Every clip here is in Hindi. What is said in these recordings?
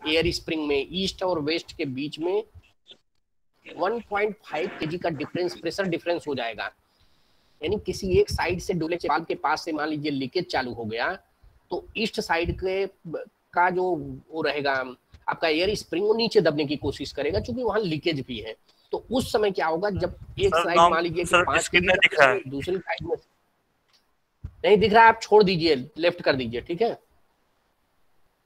एयर स्प्रिंग में ईस्ट और वेस्ट के बीच में 1.5 केजी का डिफरेंस, प्रेशर डिफरेंस हो जाएगा। यानी किसी एक साइड से डोले वाल्व के पास से मान लीजिए लीकेज चालू हो गया, तो ईस्ट साइड के का जो वो रहेगा आपका एयर स्प्रिंग, वो नीचे दबने की कोशिश करेगा, क्योंकि वहां लीकेज भी है। तो उस समय क्या होगा, जब एक साइड मान लीजिए कि 5 केजी का प्रेशर है, दूसरी साइड में नहीं दिख रहा है, आप छोड़ दीजिए, लेफ्ट कर दीजिए, ठीक है।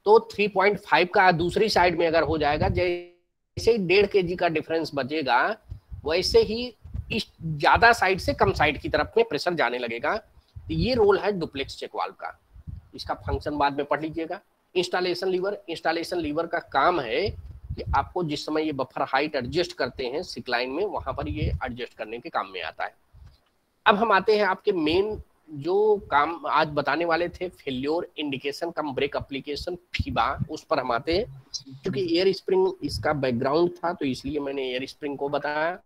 तो 3.5 का दूसरी साइड में अगर हो जाएगा, जैसे ही 1.5 केजी का डिफरेंस बचेगा, वैसे ही इस ज्यादा साइड से कम साइड की तरफ में प्रेशर जाने लगेगा। तो ये रोल है डुप्लेक्स चेक वाल्व का। इसका फंक्शन बाद में पढ़ लीजिएगा। इंस्टॉलेशन लीवर का काम है कि आपको जिस समय ये बफर हाइट एडजस्ट करते हैं सिकलाइन में, वहां पर ये एडजस्ट करने के काम में आता है। अब हम आते हैं आपके मेन जो काम आज बताने वाले थे, फेल्योर इंडिकेशन कम ब्रेक एप्लीकेशन, फीबा, उस पर हम आते हैं। क्योंकि एयर स्प्रिंग इसका बैकग्राउंड था, तो इसलिए मैंने एयर स्प्रिंग को बताया।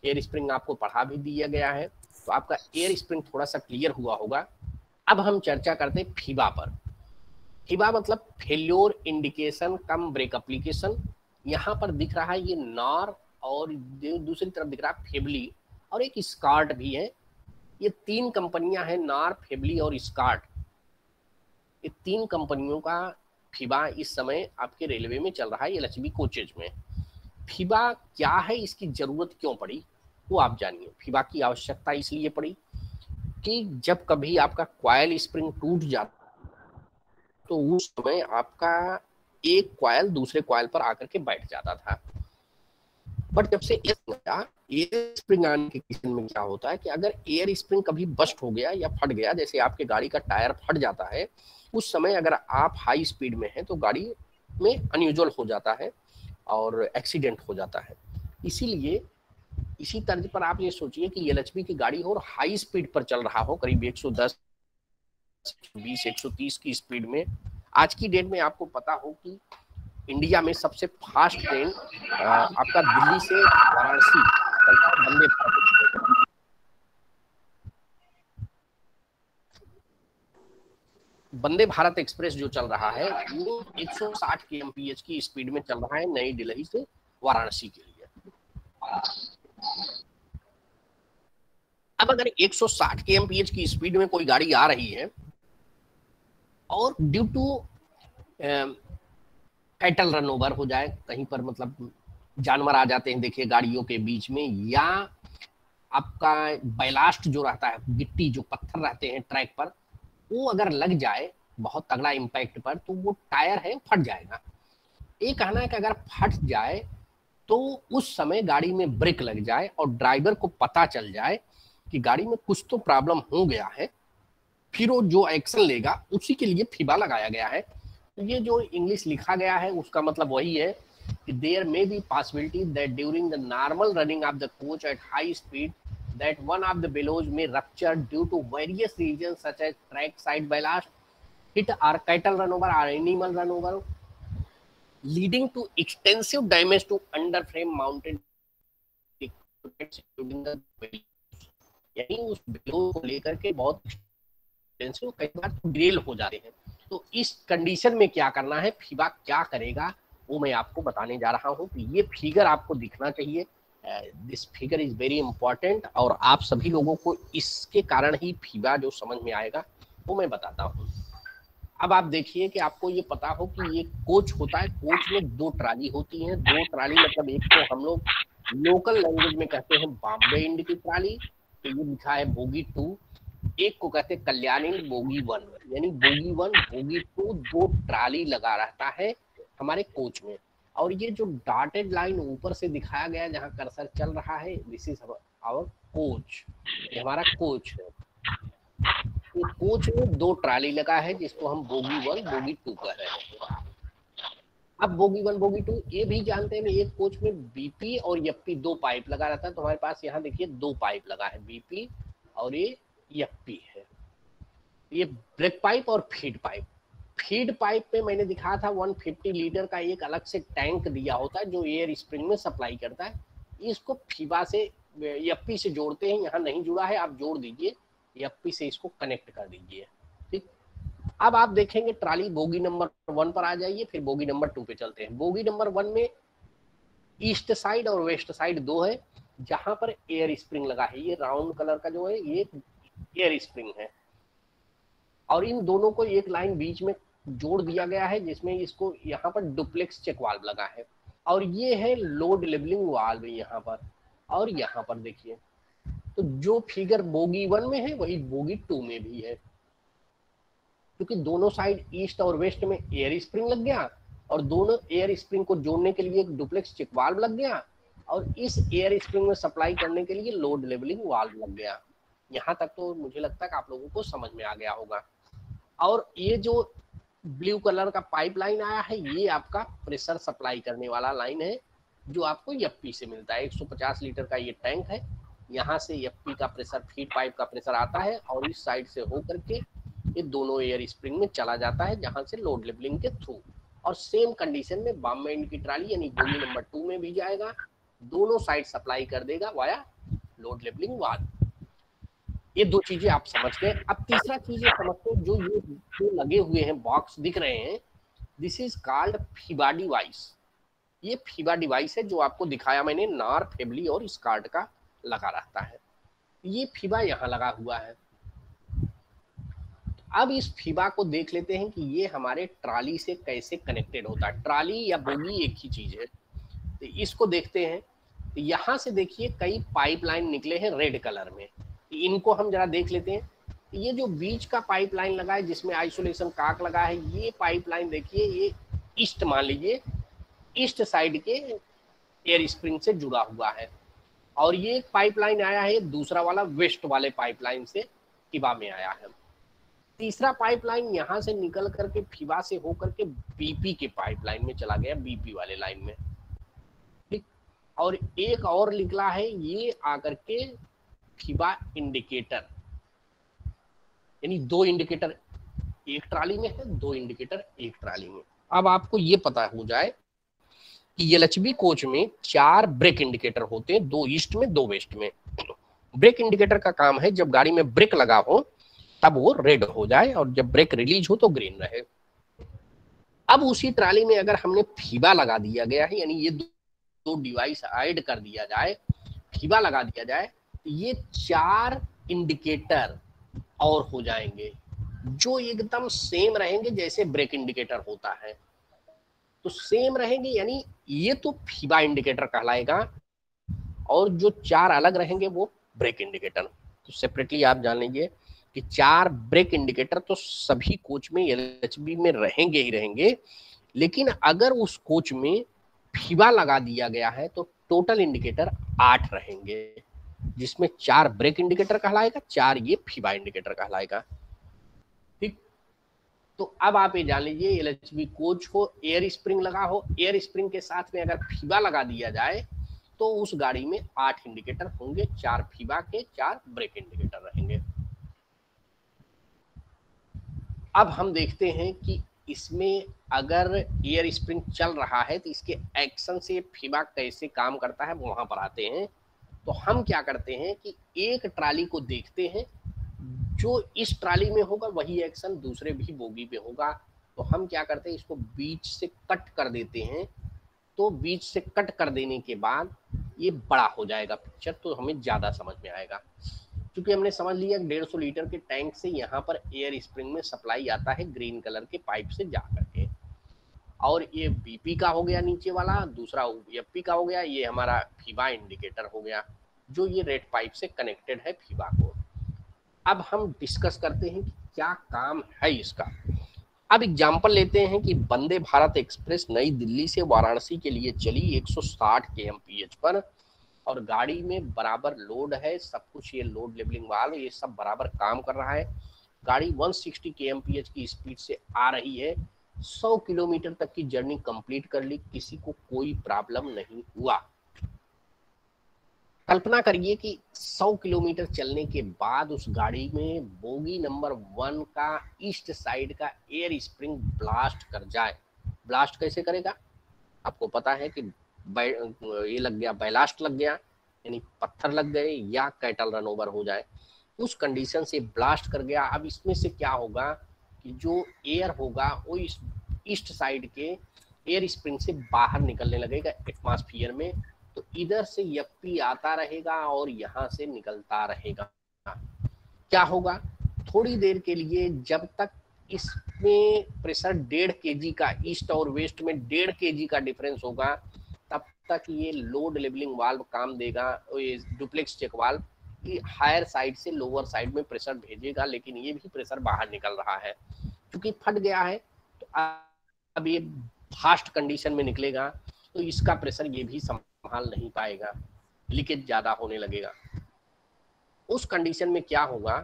एयर स्प्रिंग आपको पढ़ा भी दिया गया है, तो आपका एयर स्प्रिंग थोड़ा सा क्लियर हुआ होगा। अब हम चर्चा करते हैं फीबा पर। फीबा मतलब फेल्योर इंडिकेशन कम ब्रेक एप्लीकेशन। यहाँ पर दिख रहा है ये नॉर, और दूसरी तरफ दिख रहा है फेबली, और एक स्कार्ट भी है। ये 3 कंपनियां हैं, नार, फेबली और स्कार्ट। ये 3 कंपनियों का फीबा इस समय आपके रेलवे में चल रहा है, एलएचबी कोचेज में। फीबा क्या है, इसकी जरूरत क्यों पड़ी, वो आप जानिए। फीबा की आवश्यकता इसलिए पड़ी कि जब कभी आपका कॉइल स्प्रिंग टूट जाता, तो उस समय आपका एक कॉइल दूसरे कॉइल पर आकर के बैठ जाता था। बट जब से एयर स्प्रिंग आने के केस में क्या होता है कि अगर एयर स्प्रिंग कभी बस्ट हो गया या फट गया, जैसे आपके गाड़ी का टायर फट जाता है, उस समय अगर आप हाई स्पीड में हैं तो गाड़ी में अनयूजुअल हो जाता है और एक्सीडेंट हो जाता है। इसीलिए इसी तर्ज पर आप ये सोचिए कि एलएचबी की गाड़ी हो और हाई स्पीड पर चल रहा हो, करीब 110, 120, 130 की स्पीड में। आज की डेट में आपको पता हो कि इंडिया में सबसे फास्ट ट्रेन आपका दिल्ली से वाराणसी चलता है, वंदे भारत एक्सप्रेस। वंदे भारत एक्सप्रेस जो चल रहा है वो 160 kmph की स्पीड में चल रहा है, नई दिल्ली से वाराणसी के लिए। अब अगर 160 kmph की स्पीड में कोई गाड़ी आ रही है और due to cattle run over हो जाए, कहीं पर मतलब जानवर आ जाते हैं देखिए गाड़ियों के बीच में, या आपका बैलास्ट जो रहता है, गिट्टी जो पत्थर रहते हैं ट्रैक पर, वो अगर लग जाए बहुत तगड़ा इम्पैक्ट पर, तो वो टायर है फट जाएगा। ये कहना है कि अगर फट जाए तो उस समय गाड़ी में ब्रेक लग जाए और ड्राइवर को पता चल जाए कि गाड़ी में कुछ तो प्रॉब्लम हो गया है, फिर वो जो एक्शन लेगा उसी के लिए फीबा लगाया गया है। तो ये जो इंग्लिश लिखा गया है उसका मतलब वही है कि there may be possibility that during the normal running of the coach at high speed that one of the bellows may rupture due to various reasons such as track side ballast, hit or cattle runover or animal runover, leading to extensive damage to underframe mounted including the bellows। यानी उस बेलोज को लेकर के बहुत एक्सटेंसिव कई बार ग्रेल हो जाते हैं। तो इस कंडीशन में क्या करना है, फीबा क्या करेगा, वो मैं आपको बताने जा रहा हूँ। तो ये फिगर आपको दिखना चाहिए, this figure is very important, और आप सभी लोगों को इसके कारण ही फीबा जो समझ में आएगा वो मैं बताता हूँ। अब आप देखिए कि आपको ये पता हो कि ये कोच होता है, कोच में 2 ट्राली होती हैं। 2 ट्राली मतलब एक तो हम लोग लोकल लैंग्वेज में कहते हैं बॉम्बे इंड की ट्राली, तो ये लिखा है बोगी 2। एक को कहते हैं कल्याण इंड बोगी 1, यानी बोगी 1 बोगी 2 2 ट्राली लगा रहता है हमारे कोच में। और ये जो डॉटेड लाइन ऊपर से दिखाया गया जहाँ कर्सर चल रहा है, दिस इज आवर कोच, ये हमारा कोच है। ये कोच में 2 ट्राली लगा है जिसको हम बोगी 1 बोगी 2 कह रहे हैं। अब बोगी 1 बोगी 2 ये भी जानते हैं, एक कोच में बीपी और एफपी 2 पाइप लगा रहता है। तो हमारे पास यहाँ देखिए 2 पाइप लगा है, बीपी और ये एफपी है। ये ब्रेक पाइप और फीड पाइप। फीड पाइप में मैंने दिखाया था 150 लीटर का एक अलग से टैंक दिया होता है जो एयर स्प्रिंग में सप्लाई करता है। इसको फीबा से एफपी से जोड़ते हैं, यहाँ नहीं जुड़ा है, आप जोड़ दीजिए, एफपी से इसको कनेक्ट कर दीजिए, ठीक। अब आप देखेंगे ट्राली बोगी नंबर 1 पर आ जाइए, फिर बोगी नंबर 2 पे चलते हैं। बोगी नंबर 1 में ईस्ट साइड और वेस्ट साइड दो है, जहां पर एयर स्प्रिंग लगा है। ये राउंड कलर का जो है ये एयर स्प्रिंग है, और इन दोनों को एक लाइन बीच में जोड़ दिया गया है, जिसमें इसको यहाँ पर डुप्लेक्स चेक वाल्व लगा है, और ये है लोड लेवलिंग वाल्व यहाँ पर। और यहाँ पर देखिए, तो जो फिगर बोगी 1 में है वही बोगी 2 में भी है, क्योंकि दोनों साइड ईस्ट और वेस्ट में एयर स्प्रिंग लग गया, और दोनों एयर स्प्रिंग को जोड़ने के लिए एक डुप्लेक्स चेक वाल्व लग गया, और इस एयर स्प्रिंग में सप्लाई करने के लिए लोड लेवलिंग वाल्व लग गया। यहाँ तक तो मुझे लगता है कि आप लोगों को समझ में आ गया होगा। और ये जो ब्लू कलर का पाइपलाइन आया है, ये आपका प्रेशर सप्लाई करने वाला लाइन है, जो आपको एफपी से मिलता है। 150 लीटर का ये टैंक है, यहाँ से एफपी का प्रेशर, फीड पाइप का प्रेशर आता है, और इस साइड से होकर के ये दोनों एयर स्प्रिंग में चला जाता है, जहां से लोड लेवलिंग के थ्रू। और सेम कंडीशन में बाम एंड की ट्राली यानी बोगी नंबर 2 में भी जाएगा, दोनों साइड सप्लाई कर देगा वाया लोड लेवलिंग वाल्व। ये दो चीजें आप समझ गए। अब तीसरा चीज समझते हैं, जो ये जो लगे हुए हैं बॉक्स दिख रहे हैं, this is called FIBA device. ये फीबा डिवाइस है जो आपको दिखाया मैंने, नार, फेबली और स्कार्ट का लगा रहता है। ये फीबा यहाँ लगा हुआ है। अब इस फीबा को देख लेते हैं कि ये हमारे ट्राली से कैसे कनेक्टेड होता है। ट्राली या बोगी एक ही चीज है, तो इसको देखते हैं। तो यहाँ से देखिए कई पाइपलाइन निकले हैं रेड कलर में, इनको हम जरा देख लेते हैं। ये जो बीच का पाइपलाइन लगा है जिसमें आइसोलेशन काक लगा है, ये पाइपलाइन देखिए, ये ईस्ट मान लीजिए, ईस्ट साइड के एयर स्प्रिंग से जुड़ा हुआ है। और ये एक पाइपलाइन आया है दूसरा वाला वेस्ट वाले पाइपलाइन से फीबा में आया है। तीसरा पाइपलाइन यहाँ से निकल करके फीबा से होकर के बीपी के पाइपलाइन में चला गया, बीपी वाले लाइन में। ठीक, और एक और निकला है, ये आकर के फीबा इंडिकेटर, यानी दो इंडिकेटर एक ट्राली में है, दो इंडिकेटर एक ट्राली में। अब आपको ये पता हो जाए कि एलएचबी कोच में 4 ब्रेक इंडिकेटर होते हैं, 2 ईस्ट में 2 वेस्ट में। ब्रेक इंडिकेटर का काम है जब गाड़ी में ब्रेक लगा हो तब वो रेड हो जाए, और जब ब्रेक रिलीज हो तो ग्रीन रहे। अब उसी ट्राली में अगर हमने फीबा लगा दिया गया है, यानी ये दो डिवाइस ऐड कर दिया जाए, फीबा लगा दिया जाए, ये 4 इंडिकेटर और हो जाएंगे, जो एकदम सेम रहेंगे जैसे ब्रेक इंडिकेटर होता है। तो सेम रहेंगे, यानी ये तो फीबा इंडिकेटर कहलाएगा, और जो 4 अलग रहेंगे वो ब्रेक इंडिकेटर। तो सेपरेटली आप जान लीजिए कि 4 ब्रेक इंडिकेटर तो सभी कोच में एलएचबी में रहेंगे ही रहेंगे, लेकिन अगर उस कोच में फीबा लगा दिया गया है तो टोटल इंडिकेटर 8 रहेंगे, जिसमें 4 ब्रेक इंडिकेटर कहलाएगा, 4 ये फीबा इंडिकेटर कहलाएगा। ठीक, तो अब आप ये जान लीजिए, एलएचबी कोच हो, एयर स्प्रिंग लगा हो, एयर स्प्रिंग के साथ में अगर फीबा लगा दिया जाए तो उस गाड़ी में 8 इंडिकेटर होंगे, 4 फीबा के, 4 ब्रेक इंडिकेटर रहेंगे। अब हम देखते हैं कि इसमें अगर एयर स्प्रिंग चल रहा है तो इसके एक्शन से फीबा कैसे काम करता है, वो वहां पर आते हैं। तो हम क्या करते हैं कि एक ट्राली को देखते हैं, जो इस ट्राली में होगा वही एक्शन दूसरे भी बोगी पे होगा। तो हम क्या करते हैं, इसको बीच से कट कर देते हैं। तो बीच से कट कर देने के बाद ये बड़ा हो जाएगा पिक्चर, तो हमें ज्यादा समझ में आएगा। क्योंकि हमने समझ लिया 150 लीटर के टैंक से यहाँ पर एयर स्प्रिंग में सप्लाई आता है ग्रीन कलर के पाइप से जा करके, और ये बीपी का हो गया नीचे वाला, दूसरा एफपी का हो गया, ये हमारा फीबा इंडिकेटर हो गया, जो ये रेड पाइप से कनेक्टेड है फीबा को। अब हम डिस्कस करते हैं कि क्या काम है इसका। अब एग्जाम्पल लेते हैं कि वंदे भारत एक्सप्रेस नई दिल्ली से वाराणसी के लिए चली 160 kmph पर, और गाड़ी में बराबर लोड है, सब कुछ, ये लोड लेवलिंग वाल्व ये सब बराबर काम कर रहा है। गाड़ी 160 kmph की स्पीड से आ रही है, 100 किलोमीटर तक की जर्नी कंप्लीट कर ली, किसी को कोई प्रॉब्लम नहीं हुआ। कल्पना करिए कि 100 किलोमीटर चलने के बाद उस गाड़ी में बोगी नंबर 1 का ईस्ट साइड का एयर स्प्रिंग ब्लास्ट कर जाए। ब्लास्ट कैसे करेगा, आपको पता है कि ये लग गया, बैलास्ट लग गया, यानी पत्थर लग गए या कैटल रन ओवर हो जाए, उस कंडीशन से ब्लास्ट कर गया। अब इसमें से क्या होगा कि जो एयर होगा वो इस ईस्ट साइड के एयर स्प्रिंग से बाहर निकलने लगेगा एटमॉस्फेयर में, तो इधर से एफपी आता रहेगा और यहाँ से निकलता रहेगा। क्या होगा, थोड़ी देर के लिए जब तक इसमें प्रेशर 1.5 kg का, ईस्ट और वेस्ट में 1.5 kg का डिफरेंस होगा, तब तक ये लोड लेवलिंग वाल्व काम देगा, डुप्लेक्स चेक वाल्व कि हायर साइड से लोअर साइड में प्रेशर भेजेगा, लेकिन ये भी प्रेशर बाहर निकल रहा है क्योंकि फट गया है। तो अब ये फास्ट कंडीशन में निकलेगा तो इसका प्रेशर ये भी संभाल नहीं पाएगा, लीकेज ज्यादा होने लगेगा। उस कंडीशन में क्या होगा,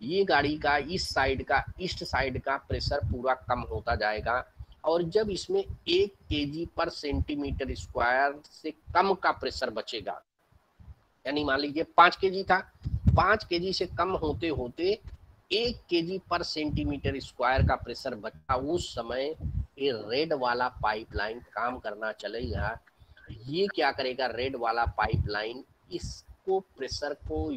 ये गाड़ी का इस साइड का, ईस्ट साइड का प्रेशर पूरा कम होता जाएगा, और जब इसमें 1 kg पर सेंटीमीटर स्क्वायर से कम का प्रेशर बचेगा, यानी मान लीजिए 5 kg था, 5 kg से कम होते होते 1 kg पर सेंटीमीटर स्क्वायर का प्रेशर बचा, उस समय ये रेड वाला पाइपलाइन काम करना चलेगा। ये क्या करेगा, रेड वाला पाइपलाइन इसको प्रेशर को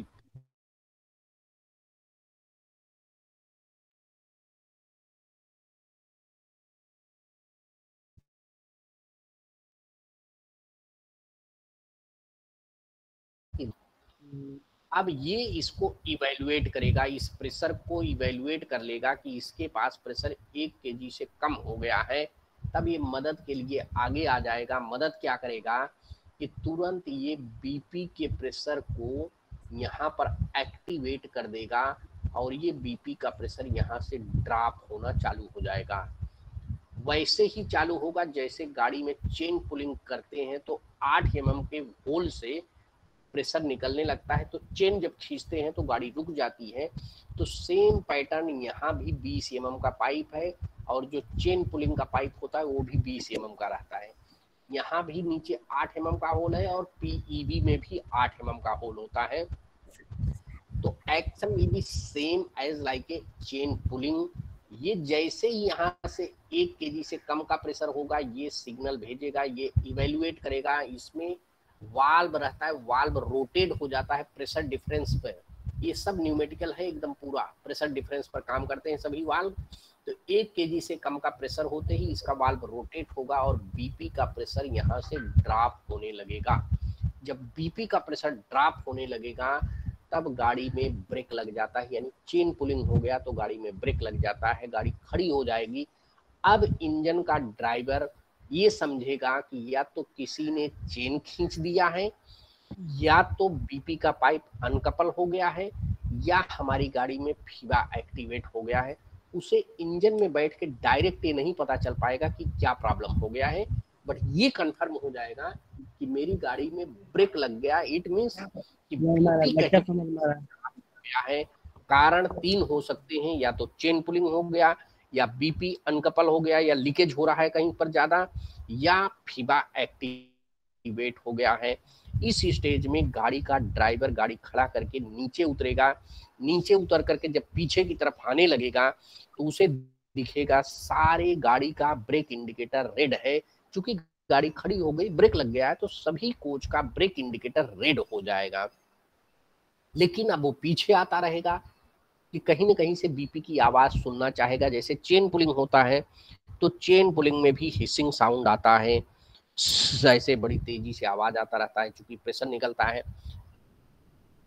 अब ये इसको इवैल्यूएट करेगा, इस प्रेशर को इवैल्यूएट कर लेगा कि इसके पास प्रेशर 1 kg से कम हो गया है, तब ये मदद के लिए आगे आ जाएगा। मदद क्या करेगा कि तुरंत ये बीपी के प्रेशर को यहाँ पर एक्टिवेट कर देगा और ये बीपी का प्रेशर यहाँ से ड्रॉप होना चालू हो जाएगा। वैसे ही चालू होगा जैसे गाड़ी में चेन पुलिंग करते हैं तो 8 mm के होल से प्रेशर निकलने लगता है, तो चेन जब खींचते हैं तो गाड़ी रुक जाती है। तो सेम पैटर्न यहाँ भी 20 mm का पाइप है, और जो चेन पुलिंग का पाइप होता है वो भी 20 mm का रहता है। यहाँ भी नीचे 8 mm का होल है और पीईबी में भी 8 mm का होल होता है। तो action will be same as like a chain pulling. ये जैसे ही यहाँ से 1 kg से कम का प्रेशर होगा, ये सिग्नल भेजेगा, ये इवेल्युएट करेगा। इसमें वाल्व रहता है, वाल्व रोटेट हो जाता है प्रेशर डिफरेंस पर। ये सब न्यूमेटिकल है, एकदम पूरा प्रेशर डिफरेंस पर काम करते हैं सभी वाल्व। तो 1 kg से कम का प्रेशर होते ही इसका वाल्व रोटेट होगा और बीपी का प्रेशर यहाँ से ड्रॉप होने लगेगा। जब बीपी का प्रेशर ड्रॉप होने लगेगा तब गाड़ी में ब्रेक लग जाता है, यानी चेन पुलिंग हो गया तो गाड़ी में ब्रेक लग जाता है, गाड़ी खड़ी हो जाएगी। अब इंजन का ड्राइवर ये समझेगा कि या तो किसी ने चेन खींच दिया है, या तो बीपी का पाइप अनकपल हो गया है, या हमारी गाड़ी में फीबा एक्टिवेट हो गया है। उसे इंजन में बैठ के डायरेक्ट ये नहीं पता चल पाएगा कि क्या प्रॉब्लम हो गया है, बट ये कंफर्म हो जाएगा कि मेरी गाड़ी में ब्रेक लग गया। इट मींस कि बीपी गया है। कारण 3 हो सकते हैं, या तो चेन पुलिंग हो गया, या बीपी अनकपल हो गया, या लीकेज हो रहा है कहीं पर ज्यादा, या फीबा एक्टिवेट हो गया है। इस स्टेज में गाड़ी का ड्राइवर गाड़ी खड़ा करके नीचे उतरेगा। नीचे उतर करके जब पीछे की तरफ आने लगेगा तो उसे दिखेगा सारे गाड़ी का ब्रेक इंडिकेटर रेड है। चूंकि गाड़ी खड़ी हो गई, ब्रेक लग गया है, तो सभी कोच का ब्रेक इंडिकेटर रेड हो जाएगा। लेकिन अब वो पीछे आता रहेगा कि कहीं ना कहीं से बीपी की आवाज सुनना चाहेगा। जैसे चेन पुलिंग होता है तो चेन पुलिंग में भी हिसिंग साउंड आता है, जैसे बड़ी तेजी से आवाज आता रहता है चूंकि प्रेशर निकलता है।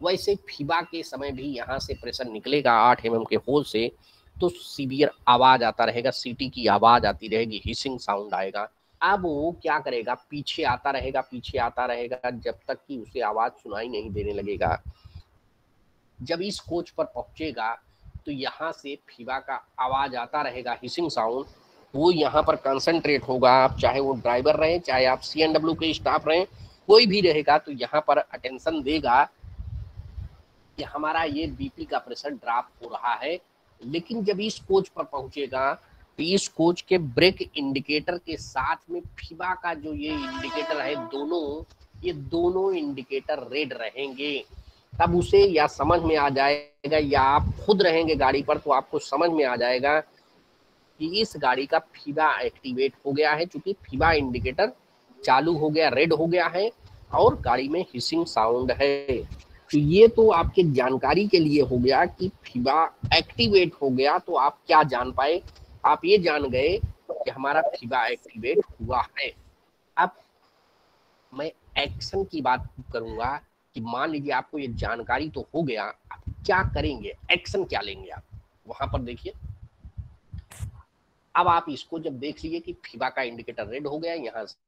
वैसे फीबा के समय भी यहाँ से प्रेशर निकलेगा 8 mm के होल से, तो सीवियर आवाज आता रहेगा, सीटी की आवाज आती रहेगी, हिसिंग साउंड आएगा। अब वो क्या करेगा, पीछे आता रहेगा, पीछे आता रहेगा जब तक कि उसे आवाज सुनाई नहीं देने लगेगा। जब इस कोच पर पहुंचेगा तो यहाँ से फीबा का आवाज आता रहेगा, हिसिंग साउंड। वो यहाँ पर कंसंट्रेट होगा, आप चाहे वो ड्राइवर रहे, चाहे आप CNW के स्टाफ रहे, कोई भी रहेगा तो यहाँ पर अटेंशन देगा कि हमारा ये बीपी का प्रेशर ड्रॉप हो रहा है। लेकिन जब इस कोच पर पहुंचेगा तो इस कोच के ब्रेक इंडिकेटर के साथ में फीबा का जो ये इंडिकेटर है, ये दोनों इंडिकेटर रेड रहेंगे। तब उसे या समझ में आ जाएगा, या आप खुद रहेंगे गाड़ी पर तो आपको समझ में आ जाएगा कि इस गाड़ी का फीबा एक्टिवेट हो गया है। चूंकि फीबा इंडिकेटर चालू हो गया, रेड हो गया है, और गाड़ी में हिसिंग साउंड है। तो ये तो आपके जानकारी के लिए हो गया कि फीबा एक्टिवेट हो गया, तो आप क्या जान पाए, आप ये जान गए कि हमारा फीबा एक्टिवेट हुआ है। अब मैं एक्शन की बात करूंगा कि मान लीजिए आपको ये जानकारी तो हो गया, आप क्या करेंगे, एक्शन क्या लेंगे आप, वहां पर देखिए। अब आप इसको जब देख लीजिए कि फीबा का इंडिकेटर रेड हो गया, यहां से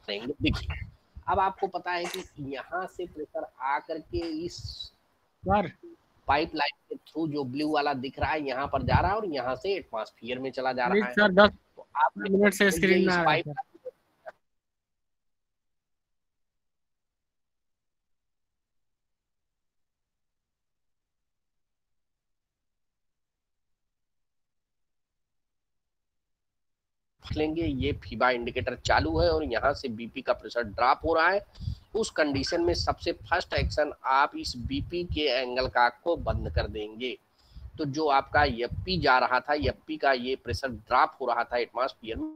देखिए अब आपको पता है कि यहाँ से प्रेशर आकर के इस पाइपलाइन के थ्रू जो ब्लू वाला दिख रहा है यहाँ पर जा रहा है और यहाँ से एटमॉस्फेयर में चला जा रहा है। सर 10 तो आप मिनट से स्क्रीन में इस आ रहा है पाइप सर। लेंगे, ये फीबा इंडिकेटर चालू है और यहाँ से बीपी का प्रेशर ड्रॉप हो रहा है। उस कंडीशन में सबसे फर्स्ट एक्शन आप इस बीपी के एंगल का को बंद कर देंगे। तो जो आपका यप्पी जा रहा था, यप्पी का ये प्रेशर ड्रॉप हो रहा था एटमॉस्फेयर में,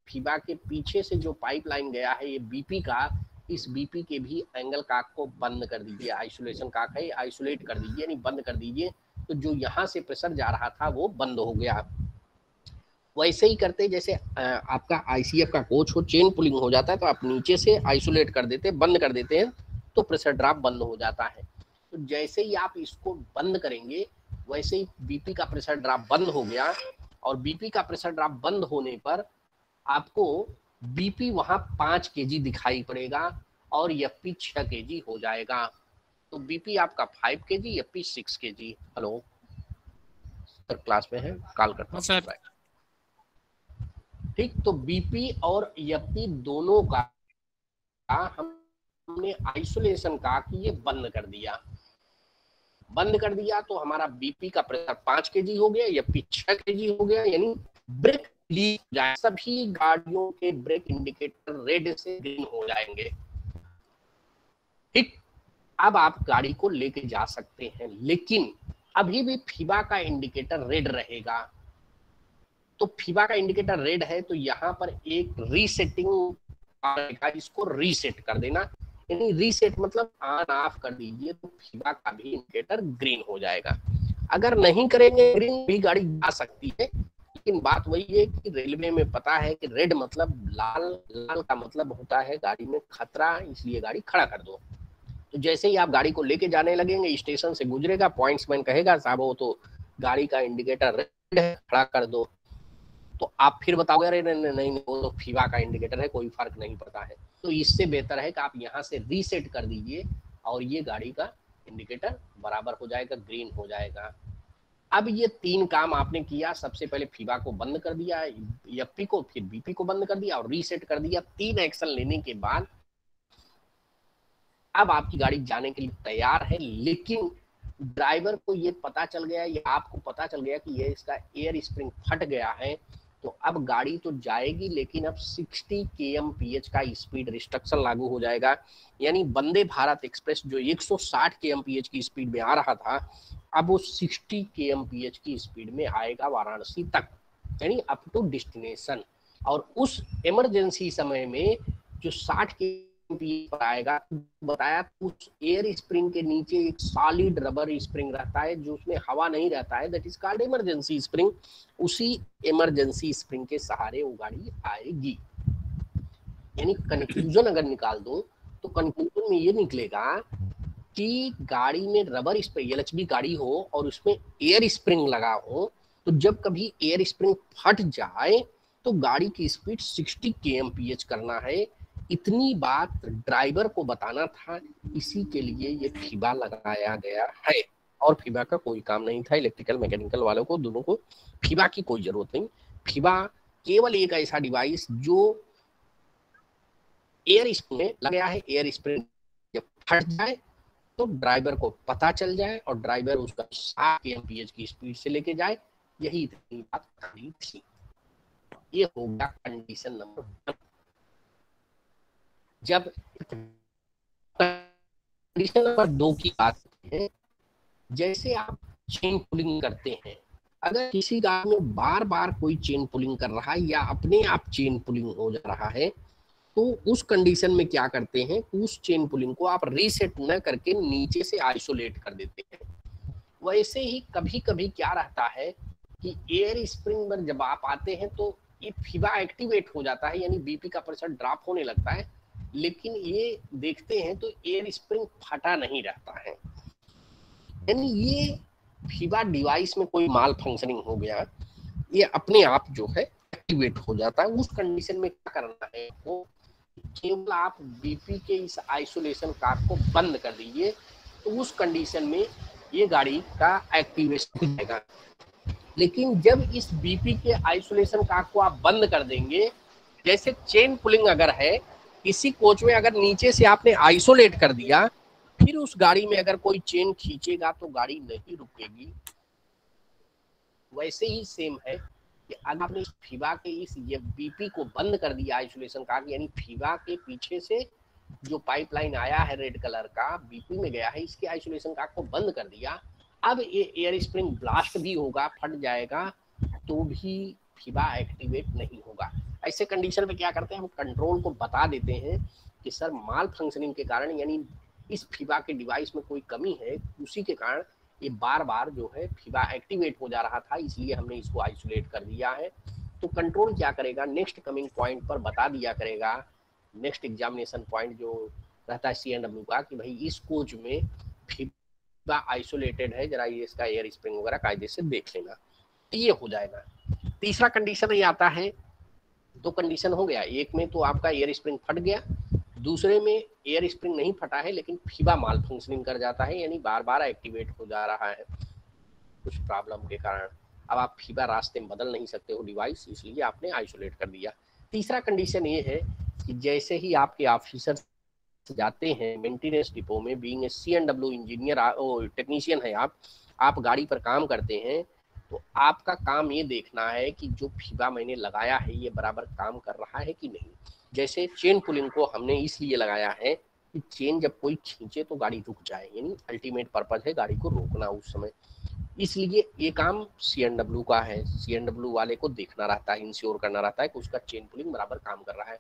फीबा के पीछे से जो पाइपलाइन गया है ये बीपी का, इस बीपी के भी एंगल काक को बंद कर दीजिए, आइसोलेशन काक है, आइसोलेट कर दीजिए, यानी बंद कर दीजिए। तो जो यहाँ से प्रेशर जा रहा था वो बंद हो गया। वैसे ही करते जैसे आपका आईसीएफ का कोच हो, चेन पुलिंग हो जाता है तो आप नीचे से आइसोलेट कर देते हैं, बंद कर देते हैं, तो प्रेशर ड्रॉप बंद हो जाता है। तो जैसे ही आप इसको बंद करेंगे वैसे ही बीपी का प्रेशर ड्रॉप बंद हो गया। और बीपी का प्रेशर ड्रॉप बंद होने पर आपको बीपी वहां 5 केजी दिखाई पड़ेगा और एफपी 6 केजी हो जाएगा। तो बीपी आपका 5 KG, FP 6 KG. Hello sir, class में है, कॉल करता हूँ। ठीक, तो बीपी और एफपी दोनों का हमने आइसोलेशन का कि ये बंद कर दिया। बंद कर दिया तो हमारा बीपी का प्रेशर 5 केजी हो गया, एफपी 6 केजी हो गया, यानी ब्रेक लीक जाए, सभी गाड़ियों के ब्रेक इंडिकेटर रेड से ग्रीन हो जाएंगे। ठीक, अब आप गाड़ी को लेके जा सकते हैं, लेकिन अभी भी फीबा का इंडिकेटर रेड रहेगा। तो फीबा का इंडिकेटर रेड है तो यहाँ पर एक रीसेटिंग आएगा, इसको रीसेट कर देना, यानी रीसेट मतलब ऑन ऑफ कर दीजिए, तो फीबा का भी इंडिकेटर ग्रीन हो जाएगा। अगर नहीं करेंगे ग्रीन भी गाड़ी जा सकती है, लेकिन बात वही है कि रेलवे में पता है कि रेड मतलब लाल, लाल का मतलब होता है गाड़ी में खतरा, इसलिए गाड़ी खड़ा कर दो। तो जैसे ही आप गाड़ी को लेके जाने लगेंगे, स्टेशन से गुजरेगा, पॉइंट्समैन कहेगा साहब वो तो गाड़ी का इंडिकेटर रेड है, खड़ा कर दो। तो आप फिर बताओगे अरे नहीं नहीं, वो तो फीबा का इंडिकेटर है, कोई फर्क नहीं पड़ता है। तो इससे बेहतर है कि आप यहाँ से रीसेट कर दीजिए और ये गाड़ी का इंडिकेटर बराबर हो जाएगा, ग्रीन हो जाएगा। अब ये 3 काम आपने किया, सबसे पहले फीबा को बंद कर दिया, एफपी को, फिर बीपी को बंद कर दिया और रीसेट कर दिया। 3 एक्शन लेने के बाद अब आपकी गाड़ी जाने के लिए तैयार है। लेकिन ड्राइवर को ये पता चल गया, ये आपको पता चल गया कि ये इसका एयर स्प्रिंग फट गया है, तो अब गाड़ी तो जाएगी, लेकिन अब 60 kmph का स्पीड रिस्ट्रिक्शन लागू हो जाएगा। यानी वंदे भारत एक्सप्रेस जो 160 kmph की स्पीड में आ रहा था, अब वो 60 kmph की स्पीड में आएगा वाराणसी तक, यानी अप टू डेस्टिनेशन। और उस इमरजेंसी समय में जो 60 पर आएगा, बताया उस एयर स्प्रिंग के नीचे एक सॉलिड रबर स्प्रिंग रहता है जो उसमें हवा नहीं रहता है, that is called emergency spring. उसी इमरजेंसी स्प्रिंग के सहारे वो गाड़ी आएगी। यानी कंक्लूजन अगर निकाल दो तो कंक्लूजन में ये निकलेगा कि गाड़ी में रबर स्प्रिंग, एलएचबी गाड़ी हो और उसमें एयर स्प्रिंग लगा हो, तो जब कभी एयर स्प्रिंग फट जाए तो गाड़ी की स्पीड 60 kmph करना है। इतनी बात ड्राइवर को बताना था, इसी के लिए ये फीबा लगाया गया है। और फीबा का कोई काम नहीं था, इलेक्ट्रिकल मैकेनिकल वालों को दोनों को फीबा की कोई जरूरत नहीं। फीबा केवल एक ऐसा डिवाइस जो एयर स्प्रिंग में लग गया है, एयर स्प्रिंग जब फट जाए तो ड्राइवर को पता चल जाए और ड्राइवर उसका 60 kmph की स्पीड से लेके जाए, यही इतनी बात करनी थी। ये हो गया कंडीशन नंबर 1। जब कंडीशन नंबर 2 की बात है, जैसे आप चेन पुलिंग करते हैं, अगर किसी गाड़ी में बार बार कोई चेन पुलिंग कर रहा है या अपने आप चेन पुलिंग हो जा रहा है, तो उस कंडीशन में क्या करते हैं, उस चेन पुलिंग को आप रीसेट न करके नीचे से आइसोलेट कर देते हैं। वैसे ही कभी कभी क्या रहता है कि एयर स्प्रिंग पर जब आप आते हैं तो ये फीबा एक्टिवेट हो जाता है, यानी बीपी का प्रेशर ड्रॉप होने लगता है, लेकिन ये देखते हैं तो एयर स्प्रिंग फटा नहीं रहता है, यानी ये फीबा डिवाइस में कोई माल फंक्शनिंग हो गया, ये अपने आप जो है एक्टिवेट हो जाता है। उस कंडीशन में क्या करना है, वो केवल आप बीपी के इस आइसोलेशन कार्ड को बंद कर दीजिए, तो उस कंडीशन में ये गाड़ी का एक्टिवेशन हो जाएगा। लेकिन जब इस बीपी के आइसोलेशन कार्ड को आप बंद कर देंगे, जैसे चेन पुलिंग अगर है, किसी कोच में अगर नीचे से आपने आइसोलेट कर दिया, फिर उस गाड़ी में अगर कोई चेन खींचेगा तो गाड़ी नहीं रुकेगी। वैसे ही सेम है कि अगर आपने फीबा के इस ये बीपी को बंद कर दिया आइसोलेशन कार्ड, यानी फीबा के पीछे से जो पाइपलाइन आया है रेड कलर का बीपी में गया है, इसके आइसोलेशन कार्ड को बंद कर दिया, अब ये एयर स्प्रिंग ब्लास्ट भी होगा, फट जाएगा, तो भी फीबा एक्टिवेट नहीं होगा। ऐसे कंडीशन में क्या करते हैं, हम कंट्रोल को बता देते हैं कि सर माल फंक्शनिंग के कारण, यानी इस फीबा के डिवाइस में कोई कमी है, उसी के कारण ये बार बार जो है फीबा एक्टिवेट हो जा रहा था, इसलिए हमने इसको आइसोलेट कर दिया है। तो कंट्रोल क्या करेगा, नेक्स्ट कमिंग पॉइंट पर बता दिया करेगा, नेक्स्ट एग्जामिनेशन पॉइंट जो रहता है CNW का, कि भाई इस कोच में फीबा आइसोलेटेड है, जरा ये इसका एयर स्प्रिंग वगैरह कायदे से देख लेना, ये हो जाएगा। तीसरा कंडीशन ये आता है, दो कंडीशन हो गया, एक में तो आपका एयर स्प्रिंग फट गया, दूसरे में एयर स्प्रिंग नहीं फटा है लेकिन फीबा माल फंक्शनिंग कर जाता है, यानी बार बार एक्टिवेट हो जा रहा है कुछ प्रॉब्लम के कारण। अब आप फीबा रास्ते में बदल नहीं सकते हो डिवाइस, इसलिए आपने आइसोलेट कर दिया। तीसरा कंडीशन ये है कि जैसे ही आपके ऑफिसर जाते हैं मेंटेनेंस डिपो में, बीइंग CNW इंजीनियर टेक्नीशियन है आप गाड़ी पर काम करते हैं, तो आपका काम ये देखना है कि जो फीबा मैंने लगाया है ये बराबर काम कर रहा है कि नहीं। जैसे चेन पुलिंग को हमने इसलिए लगाया है कि चेन जब कोई खींचे तो गाड़ी रुक जाए, यानी अल्टीमेट पर्पज है गाड़ी को रोकना उस समय, इसलिए ये काम CNW का है। CNW वाले को देखना रहता है, इंश्योर करना रहता है कि उसका चेन पुलिंग बराबर काम कर रहा है।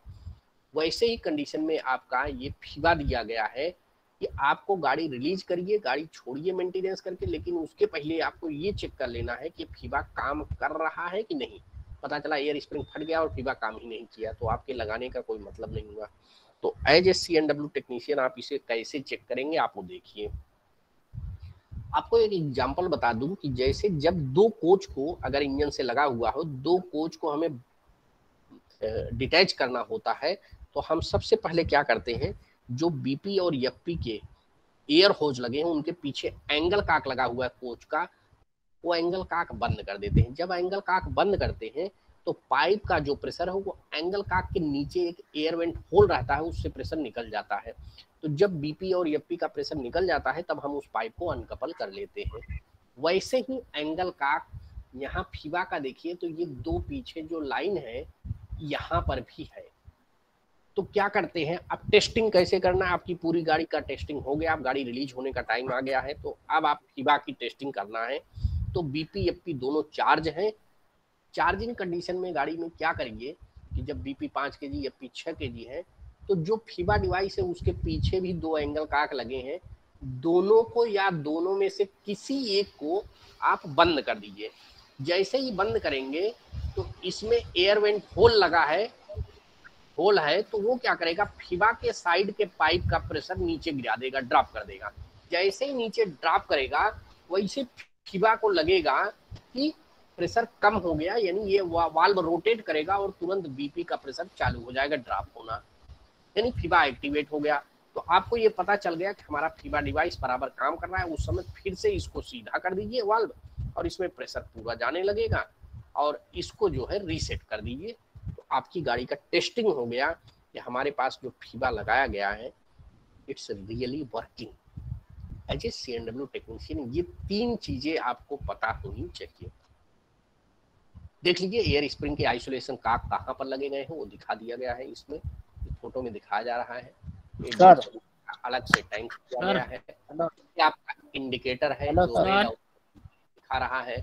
वैसे ही कंडीशन में आपका ये फीबा दिया गया है कि आपको गाड़ी रिलीज करिए, गाड़ी छोड़िए मेंटेनेंस करके, लेकिन उसके पहले आपको ये चेक कर लेना है कि फीबा काम कर रहा है कि नहीं। पता चला एयर स्प्रिंग फट गया और फीबा काम ही नहीं किया, तो आपके लगाने का कोई मतलब नहीं हुआ। तो एज ए CNW टेक्नीशियन आप इसे कैसे चेक करेंगे, आप वो देखिए। आपको एक एग्जांपल बता दूं कि जैसे जब दो कोच को अगर इंजन से लगा हुआ हो, दो कोच को हमें डिटैच करना होता है, तो हम सबसे पहले क्या करते हैं, जो BP और FP के एयर होज लगे हैं उनके पीछे एंगल काक लगा हुआ है कोच का, वो एंगल काक बंद कर देते हैं। जब एंगल काक बंद करते हैं तो पाइप का जो प्रेशर है वो एंगल काक के नीचे एक एयर वेंट होल रहता है, उससे प्रेशर निकल जाता है। तो जब BP और FP का प्रेशर निकल जाता है तब हम उस पाइप को अनकपल कर लेते हैं। वैसे ही एंगल काक यहाँ फीबा का देखिए, तो ये दो पीछे जो लाइन है यहाँ पर भी है। तो क्या करते हैं, अब टेस्टिंग कैसे करना है, आपकी पूरी गाड़ी का टेस्टिंग हो गया, अब गाड़ी रिलीज होने का टाइम आ गया है, तो अब आप फीबा की टेस्टिंग करना है। तो BP FP दोनों चार्ज हैं। चार्जिंग कंडीशन में गाड़ी में क्या करिए कि जब BP 5 kg FP 6 kg है, तो जो फीबा डिवाइस है उसके पीछे भी दो एंगल काक लगे हैं, दोनों को या दोनों में से किसी एक को आप बंद कर दीजिए। जैसे ही बंद करेंगे तो इसमें एयर वेंट होल है, तो वो क्या करेगा, फीबा के साइड के पाइप का प्रेशर नीचे गिरा देगा, ड्रॉप कर देगा। जैसे ही नीचे ड्रॉप करेगा वैसे फीबा को लगेगा कि प्रेशर कम हो गया, यानी ये वाल्व रोटेट करेगा और तुरंत BP का प्रेशर चालू हो जाएगा ड्रॉप होना, यानी फीबा एक्टिवेट हो गया। तो आपको ये पता चल गया कि हमारा फीबा डिवाइस बराबर काम कर रहा है। उस समय फिर से इसको सीधा कर दीजिए वाल्व, और इसमें प्रेशर पूरा जाने लगेगा, और इसको जो है रीसेट कर दीजिए। तो आपकी गाड़ी का टेस्टिंग हो गया कि हमारे पास जो फीबा लगाया गया है it's really working. As a CNW technician ये तीन चीजें आपको पता होनी चाहिए। देख लीजिए एयर स्प्रिंग के आइसोलेशन कहाँ पर लगे गए हैं, वो दिखा दिया गया है, इसमें फोटो में दिखाया जा रहा है। सर अलग से टैंक किया गया है। ये आपका इंडिकेटर है हेलो जो सर, दिखा रहा है,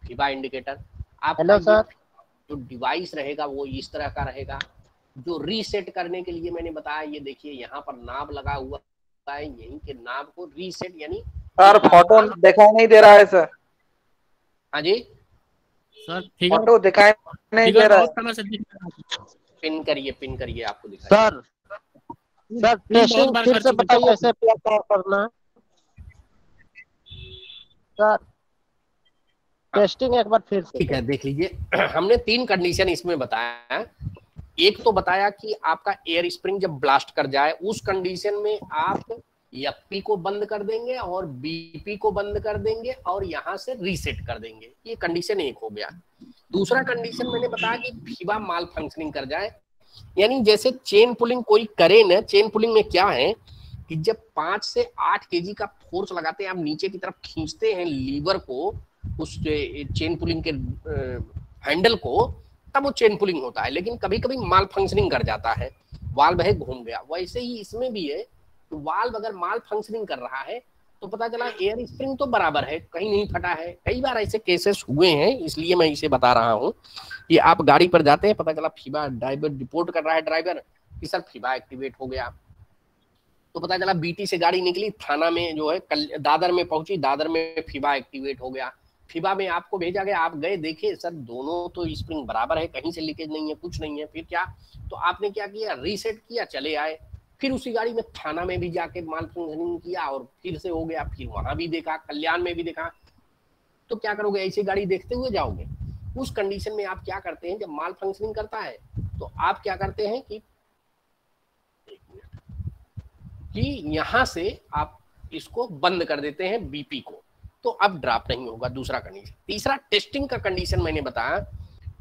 फीबा इंडिकेटर। हेलो आपका सर, जो डिवाइस रहेगा वो इस तरह का रहेगा। जो रीसेट करने के लिए मैंने बताया, ये देखिए यहाँ पर नाब लगा हुआ है, यहीं के नाब को रीसेट यानी सर फोटो दिखाई नहीं दे रहा है सर। हाँ जी सर फोटो दिखाई नहीं दे रहा है। पिन करिए आपको दिखाई। सर सर टेस्टिंग फिर से बताइए ऐसे क्या करना है सर, टेस्टिंग एक बार फिर से। ठीक है, देख लीजिए हमने 3 कंडीशन इसमें बताया। एक तो बताया कि आपका एयर स्प्रिंग जब ब्लास्ट कर जाए उस कंडीशन में आप एफपी को बंद कर देंगे और बीपी को बंद कर देंगे और यहाँ से रीसेट कर देंगे। ये कंडीशन 1 हो गया। दूसरा कंडीशन मैंने बताया कि फीबा माल फंक्शनिंग कर जाए, यानी जैसे चेन पुलिंग कोई करे ना। चेन पुलिंग में क्या है कि जब 5 से 8 केजी का फोर्स लगाते हैं, आप नीचे की तरफ खींचते हैं लीवर को, उस चेन पुलिंग के हैंडल को, तब वो चेन पुलिंग होता है। लेकिन कभी कभी माल फंक्शनिंग कर जाता है, वाल्व है घूम गया। वैसे ही इसमें भी है, तो वाल्व अगर माल फंक्शनिंग कर रहा है तो पता चला एयर स्प्रिंग तो बराबर है, कहीं नहीं फटा है। कई बार ऐसे केसेस हुए हैं, इसलिए मैं इसे बता रहा हूँ कि आप गाड़ी पर जाते हैं, पता चला फीबा ड्राइवर रिपोर्ट कर रहा है ड्राइवर कि सर फीबा एक्टिवेट हो गया। तो पता चला बीटी से गाड़ी निकली, थाना में जो है दादर में पहुंची, दादर में फीबा एक्टिवेट हो गया। फीबा में आपको भेजा गया, आप गए देखे सर दोनों तो स्प्रिंग बराबर है, कहीं से लीकेज नहीं है, कुछ नहीं है। फिर क्या, तो आपने क्या किया, रीसेट किया, चले आए। फिर उसी गाड़ी में थाना में भी जाके माल फंक्शनिंग किया और फिर से हो गया। फिर वहां भी देखा, कल्याण में भी देखा। तो क्या करोगे, ऐसी गाड़ी देखते हुए जाओगे? उस कंडीशन में आप क्या करते हैं, जब माल फंक्शनिंग करता है तो आप क्या करते हैं कि यहां से आप इसको बंद कर देते हैं बीपी को, तो अब ड्रॉप नहीं होगा। दूसरा कंडीशन। तीसरा टेस्टिंग का कंडीशन मैंने बताया।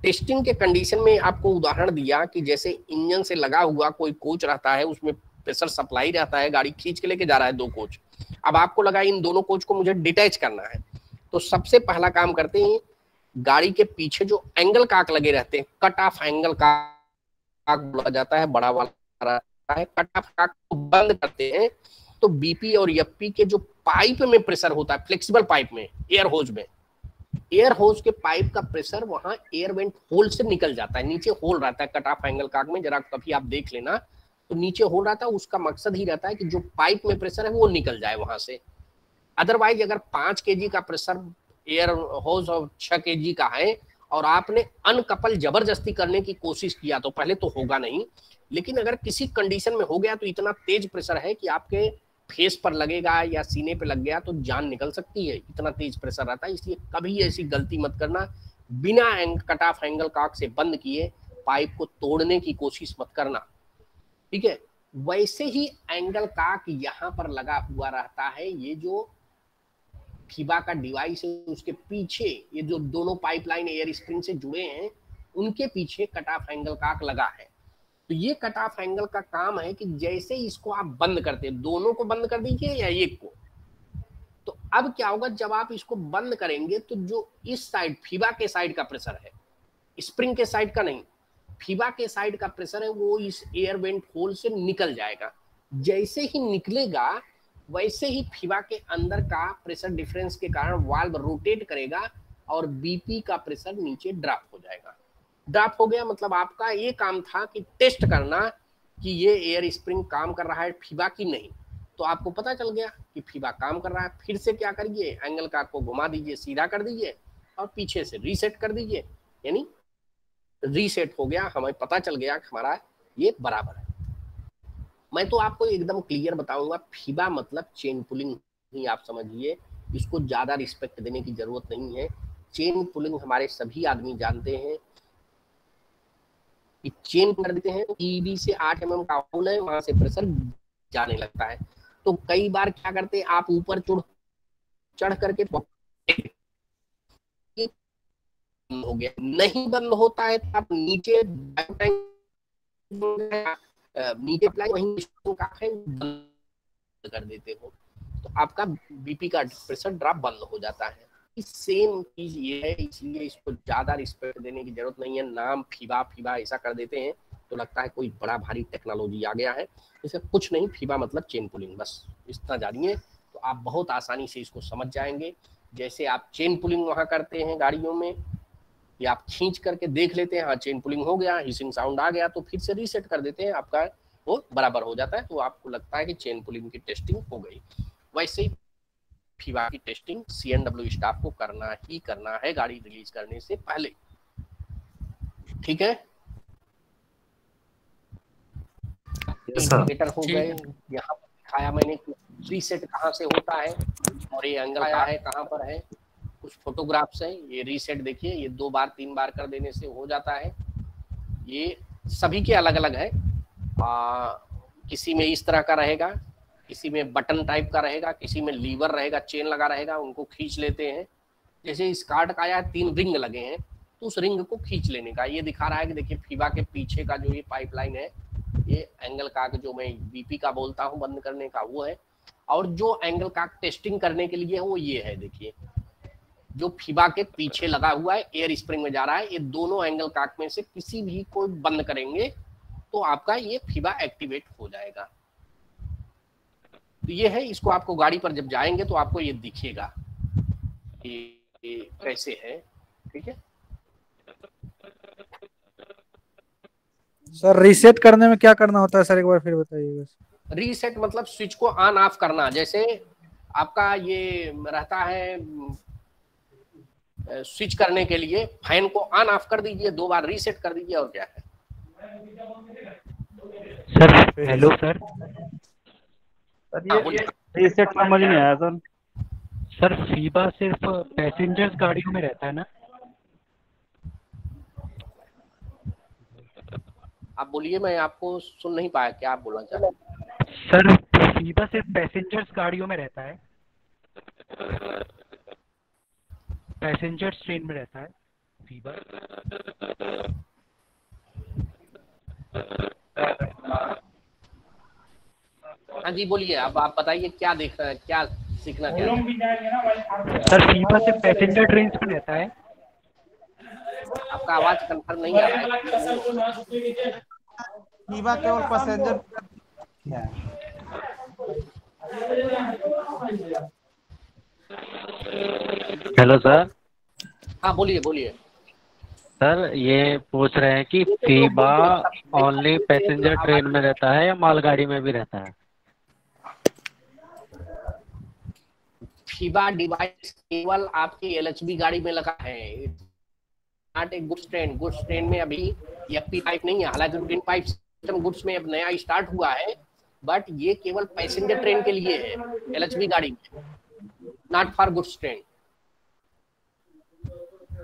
टेस्टिंग के कंडीशन में आपको उदाहरण दिया कि जैसे इंजन से लगा हुआ कोई कोच रहता है, उसमें प्रेशर सप्लाई रहता है, गाड़ी खींच के लेके जा रहा है 2 कोच। अब आपको लगा इन दोनों कोच को मुझे डिटैच करना है, तो सबसे पहला काम करते हैं, गाड़ी के पीछे जो एंगल काक लगे रहते हैं, कट ऑफ एंगल काक बोला जाता है, बड़ा वाला रहता है, कट ऑफ काक को बंद करते हैं। तो बीपी और एफपी के जो पाइप में प्रेशर होता है, फ्लेक्सिबल पाइप में, एयर होज में, एयर होज के पाइप का प्रेशर वहां एयर वेंट होल से निकल जाता है। नीचे होल रहता है कट ऑफ एंगल काक में, जरा कभी आप देख लेना, तो नीचे होल रहता है। उसका मकसद ही रहता है कि जो पाइप में प्रेशर है वो निकल जाए वहां से। अदरवाइज अगर 5 केजी का प्रेशर एयर होज और 6 केजी का है और आपने अनकपल जबरदस्ती करने की कोशिश किया तो पहले तो होगा नहीं, लेकिन अगर किसी कंडीशन में हो गया तो इतना तेज प्रेशर है कि आपके फेस पर लगेगा या सीने पे लग गया तो जान निकल सकती है, इतना तेज प्रेशर रहता है। इसलिए कभी ऐसी गलती मत करना, बिना कट ऑफ एंगल काक से बंद किए पाइप को तोड़ने की कोशिश मत करना, ठीक है। वैसे ही एंगल काक यहाँ पर लगा हुआ रहता है, ये जो फीबा का डिवाइस है उसके पीछे, ये जो दोनों पाइपलाइन एयर स्प्रिंग से जुड़े हैं उनके पीछे कट ऑफ एंगल काक लगा है। तो ये कट ऑफ एंगल का काम है कि जैसे इसको आप बंद करते हैं, दोनों को बंद कर दीजिए या एक को, तो अब क्या होगा, जब आप इसको बंद करेंगे तो जो इस साइड फीबा के साइड का प्रेशर है, स्प्रिंग के साइड का नहीं, फीबा के साइड का प्रेशर है, वो इस एयर वेंट होल से निकल जाएगा। जैसे ही निकलेगा वैसे ही फीबा के अंदर का प्रेशर डिफरेंस के कारण वाल्व रोटेट करेगा और बीपी का प्रेशर नीचे ड्रॉप हो जाएगा। ड्रॉप हो गया मतलब आपका ये काम था कि टेस्ट करना कि ये एयर स्प्रिंग काम कर रहा है फीबा की नहीं। तो आपको पता चल गया कि फीबा काम कर रहा है। फिर से क्या करिए, एंगल काक को घुमा दीजिए, सीधा कर दीजिए और पीछे से रीसेट कर दीजिए, यानी रीसेट हो गया, हमें पता चल गया कि हमारा ये बराबर है। मैं तो आपको एकदम क्लियर बताऊंगा, फीबा मतलब चेन पुलिंग ही आप समझिए, इसको ज्यादा रिस्पेक्ट देने की जरूरत नहीं है। चेन पुलिंग हमारे सभी आदमी जानते हैं कि चेन कर देते हैं तो ईबी से 8 mm का होल है, वहां से प्रेशर जाने लगता है। तो कई बार क्या करते हैं, आप ऊपर चढ़ करके हो गया, नहीं बंद होता है तो आप नीचे नीचे वहीं बंद कर देते हो, तो आपका बीपी का प्रेशर ड्रॉप बंद हो जाता है। सेम चीज ये है, इसलिए इसको ज्यादा रिस्पेक्ट देने की जरूरत नहीं है। नाम फीबा फीबा ऐसा कर देते हैं, तो लगता है कोई बड़ा भारी टेक्नोलॉजी आ गया है। इसे कुछ नहीं, फीबा मतलब चेन पुलिंग, बस इतना जानिए तो आप बहुत आसानी से इसको समझ जाएंगे। जैसे आप चेन पुलिंग वहाँ करते हैं गाड़ियों में, या आप खींच करके देख लेते हैं हाँ चेन पुलिंग हो गया, हिसिंग साउंड आ गया, तो फिर से रीसेट कर देते हैं, आपका वो बराबर हो जाता है, तो आपको लगता है कि चेन पुलिंग की टेस्टिंग हो गई। वैसे ही फीबा की टेस्टिंग CNW स्टाफ को करना ही करना है गाड़ी रिलीज करने से पहले, ठीक है। इंडिकेटर हो गए, यहाँ पर दिखाया मैंने रीसेट कहाँ से होता है, और ये एंगल आया है कहाँ पर है, कुछ फोटोग्राफ्स है। ये रीसेट देखिए, ये 2 बार 3 बार कर देने से हो जाता है। ये सभी के अलग अलग है, किसी में इस तरह का रहेगा, किसी में बटन टाइप का रहेगा, किसी में लीवर रहेगा, चेन लगा रहेगा, उनको खींच लेते हैं। जैसे इस कार्ड का आया 3 रिंग लगे हैं, तो उस रिंग को खींच लेने का। ये दिखा रहा है कि देखिए फीबा के पीछे का जो ये पाइपलाइन है, ये एंगल का जो मैं बीपी का बोलता हूँ बंद करने का, वो है। और जो एंगल का टेस्टिंग करने के लिए है वो ये है, देखिए जो फीबा के पीछे लगा हुआ है, एयर स्प्रिंग में जा रहा है। ये दोनों एंगल काक में से किसी भी को बंद करेंगे तो आपका ये फीबा एक्टिवेट हो जाएगा। तो ये है, इसको आपको गाड़ी पर जब जाएंगे तो आपको ये दिखेगा कि कैसे है, ठीक है। सर रीसेट करने में क्या करना होता है सर, एक बार फिर बताइएगा। रीसेट मतलब स्विच को ऑन ऑफ करना। जैसे आपका ये रहता है स्विच करने के लिए, फैन को ऑन ऑफ कर दीजिए, 2 बार रीसेट कर दीजिए, और क्या है। सर हेलो सर, ये रीसेट समझ नहीं आया सर। सर फीबा सिर्फ पैसेंजर्स गाड़ियों में रहता है ना? आप बोलिए, मैं आपको सुन नहीं पाया, क्या आप बोलना चाहते हैं। सर फीबा सिर्फ पैसेंजर्स गाड़ियों में रहता है, पैसेंजर्स ट्रेन में रहता है फीबा? हाँ जी बोलिए, अब आप बताइए क्या देख रहे हैं, क्या सीखना चाहते हैं। सर फीबा सिर्फ पैसेंजर ट्रेन में रहता है? आपका आवाज कंफर्म नहीं आ रहा है। फीबा केवल पैसेंजर। Hello sir. हाँ बोलिए बोलिए। सर ये पूछ रहे हैं कि फीबा ओनली पैसेंजर ट्रेन में रहता है या मालगाड़ी में भी रहता है? फीबा डिवाइस केवल आपकी LHB गाड़ी में लगा है, not a goods train. Goods train में अभी FP पाइप नहीं है, हालांकि रूटीन पाइप सिस्टम गुड्स में अब नया स्टार्ट हुआ है, बट ये केवल पैसेंजर ट्रेन के लिए है, LHB गाड़ी में, नॉट फॉर गुड्स ट्रेन।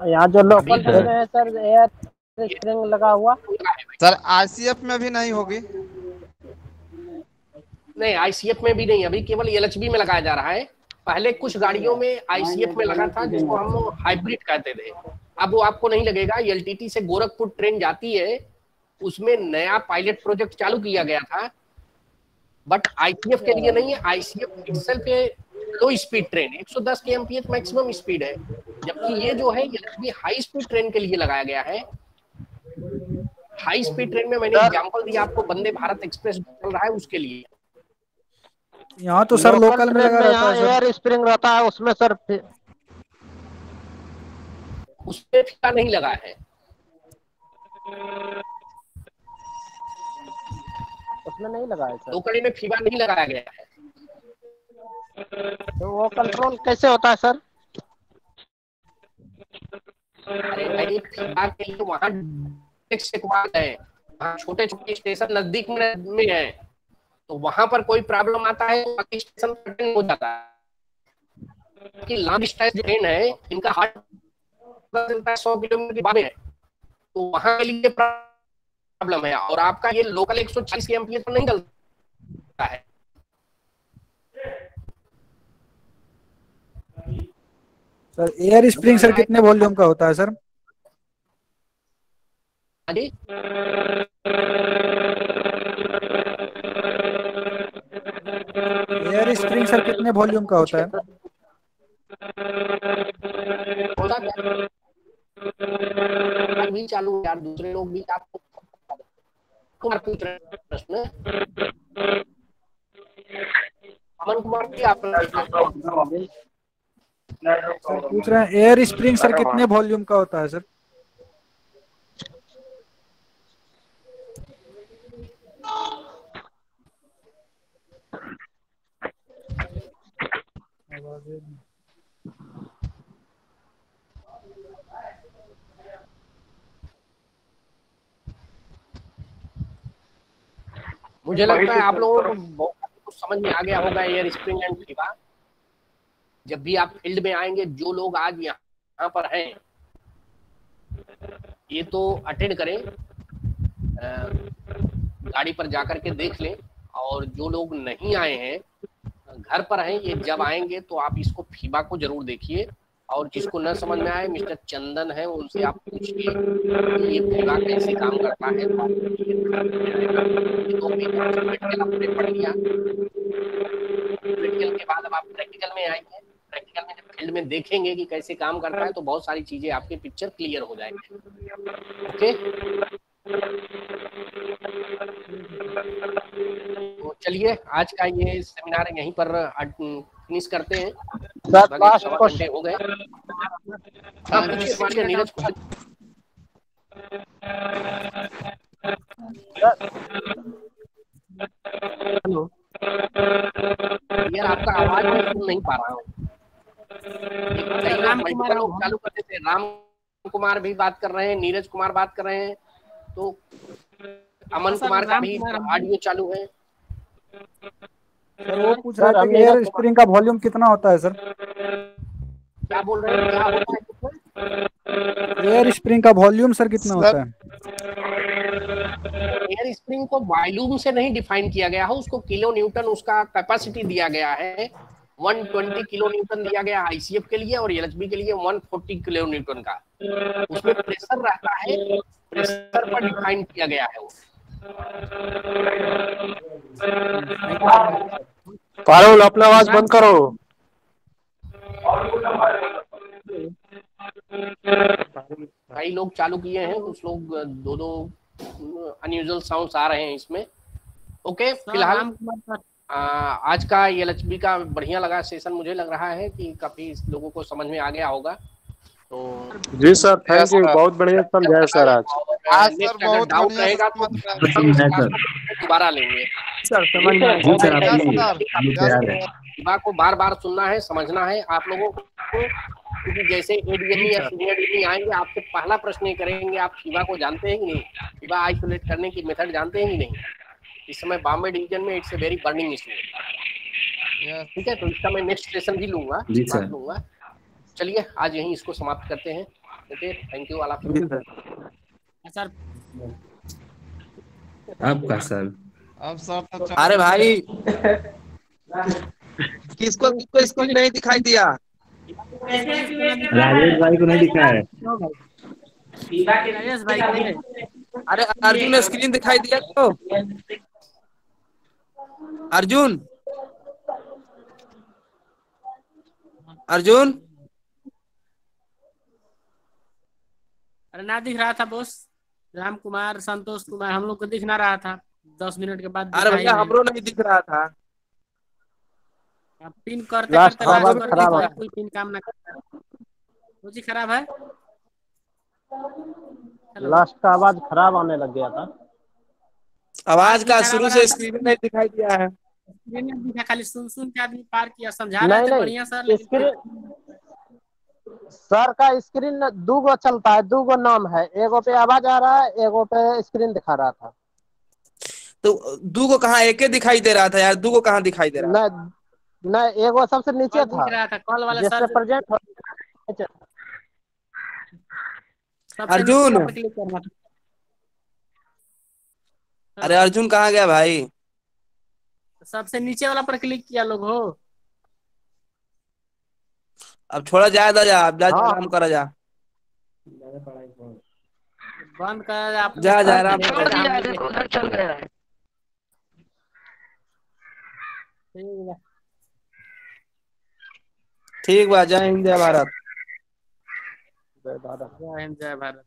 यहाँ जो लोकल ट्रेन है सर, एयर स्प्रिंग लगा हुआ सर ICF में भी नहीं होगी? नहीं, ICF में भी नहीं, अभी केवल LHB में लगाया जा रहा है। पहले कुछ गाड़ियों में ICF में लगा था, जिसको हम हाइब्रिड कहते थे। अब वो आपको नहीं लगेगा। LTT से गोरखपुर ट्रेन जाती है, उसमें नया पायलट प्रोजेक्ट चालू किया गया था, बट ICF के लिए नहीं है। ICF इटसेल्फ लो speed train, 110 kmph maximum speed है, जबकि ये जो है LHB हाई स्पीड ट्रेन के लिए लगाया गया है। हाई स्पीड ट्रेन में मैंने एग्जांपल दिया आपको, वंदे भारत एक्सप्रेस चल रहा है उसके लिए। यहाँ तो सर लोकल में लगा रहता है, एयर स्प्रिंग रहता है उसमें सर, उसमें फीता नहीं लगा है, उसमें नहीं लगा है सर। लोकल में फीता नहीं लगाया गया है। तो वो कंट्रोल कैसे होता है सर? अरे भाई फीता के लिए वहाँ है, वहाँ छोटे छोटे स्टेशन नजदीक में है, तो वहां पर कोई प्रॉब्लम आता है तो बाकी स्टेशन अटेंड हो जाता है। कि लॉन्ग डिस्टेंस जो ट्रेन है, इनका हार्ट 100 किलोमीटर के बाद है, तो वहां के लिए प्रॉब्लम है। और आपका ये लोकल 140 kmph पर नहीं चलता है। सर एयर स्प्रिंग सर कितने वॉल्यूम का होता है सर? एयर स्प्रिंग सर कितने वॉल्यूम का होता है? भी चालू यार, दूसरे लोग भी आपको कुमार पूछ रहे हैं प्रश्न। अमन कुमार जी आप सर पूछ रहे हैं एयर स्प्रिंग सर कितने वॉल्यूम का होता है सर? मुझे लगता है आप लोगों को बहुत कुछ समझ में आ गया होगा एयर स्प्रिंग एंड फीबा। जब भी आप फील्ड में आएंगे, जो लोग आज यहाँ पर हैं ये तो अटेंड करें, गाड़ी पर जाकर के देख लें, और जो लोग नहीं आए हैं घर पर हैं, ये जब आएंगे तो आप इसको फीबा को जरूर देखिए। और जिसको न समझ में आए, मिस्टर चंदन है, उनसे आप पूछिए कि ये फीबा कैसे काम करता है, तो प्रैक्टिकल आपने पढ़ लिया। प्रैक्टिकल के बाद अब आप प्रैक्टिकल में आएंगे, प्रैक्टिकल में जब फील्ड में देखेंगे कि कैसे काम करता है, तो बहुत सारी चीजें आपके पिक्चर क्लियर हो जाएंगे। ओके, तो चलिए आज का ये सेमिनार यहीं पर फिनिश करते हैं। सर लास्ट घंटे हो गए। पूछिए नीरज कुछ। हेलो यार आपका आवाज मैं सुन नहीं पा रहा हूँ। राम कुमार चालू कर देते हैं। राम कुमार भी बात कर रहे हैं, नीरज कुमार बात कर रहे हैं, तो अमन कुमार का भी ऑडियो चालू है। सर वो पूछ रहे थे कि एयर स्प्रिंग का वॉल्यूम कितना होता है सर? क्या बोल रहे हैं, क्या होता है? एयर स्प्रिंग का वॉल्यूम सर कितना होता है? एयर स्प्रिंग को वॉल्यूम से नहीं डिफाइन किया गया है, उसको किलो न्यूटन उसका कैपेसिटी दिया गया है। 120 किलो न्यूटन दिया गया आईसीएफ के लिए, और एलएचबी के लिए 140 किलो न्यूटन का। उसमें प्रेशर रहता है, प्रेशर पर डिफाइन किया गया है वो। पारुल अपना आवाज बंद करो। कई लोग चालू किए हैं, कुछ लोग दो अनयूजुअल साउंड्स आ रहे हैं इसमें। ओके, फिलहाल आज का एलएचबी का बढ़िया लगा सेशन। मुझे लग रहा है कि काफी लोगों को समझ में आ गया होगा। तो जी सर, थैंक यू, बहुत बढ़िया समझाया सर आज। सर बहुत डाउट रहेगा तो दोबारा लेंगे। सर समझ फीबा को बार बार सुनना है, समझना है आप लोगों को, क्योंकि जैसे एडीएमई या सीनियर एडीएमई आएंगे, आपसे पहला प्रश्न ये करेंगे आप फीबा को जानते हैं कि नहीं, फीबा आइसोलेट करने की मेथड जानते हैं कि नहीं। इस समय बॉम्बे डिवीजन में it's a very burning issue. ठीक है, तो इसका मैं नेक्स्ट सेशन भी लूंगा, बात लूंगा। चलिए आज यहीं इसको समाप्त करते हैं। Okay, thank you all of you. Sir आपका सर। अब सर अरे भाई किसको इसको नहीं दिखाई दिया? राजेश भाई को नहीं दिखा है। राजेश भाई अरे अर्जुन स्क्रीन दिखाई दिया तो? अर्जुन अर्जुन अरे ना दिख रहा था बॉस। राम कुमार, संतोष कुमार, हम लोग को दिख ना रहा था। 10 मिनट के बाद अरे भैया हमरो नहीं दिख रहा था। पिन करते करते खराब है। कोई पिन काम ना करता। वो जी खराब है। लास्ट का आवाज खराब आने लग गया था। आवाज का शुरू से स्क्रीन नहीं दिखाई दिया है। स्क्रीन में दिखा, खाली सुन के आदमी पार किया। समझा रहे थे बढ़िया सर, सर का स्क्रीन दूगो चलता है, दूगो नाम है, एगो पे आवाज आ रहा है, एगो पे स्क्रीन दिखा रहा था। तो दूगो कहाँ, एक ही दिखाई दे रहा था यार, दूगो कहाँ दिखाई दे रहा था? नहीं एगो सबसे नीचे था, दिख रहा था कॉल वाला जिससे सर। प्रेजेंट अर्जुन, अरे अर्जुन कहाँ गया भाई? सबसे नीचे वाला पर क्लिक किया लोग हो। अब छोड़ा जाए जा, अब आराम करा जा, बंद कर आप जा आराम उधर चल गया है। ठीक बा। जय हिंद, जय भारत। जय हिंद, जय भारत।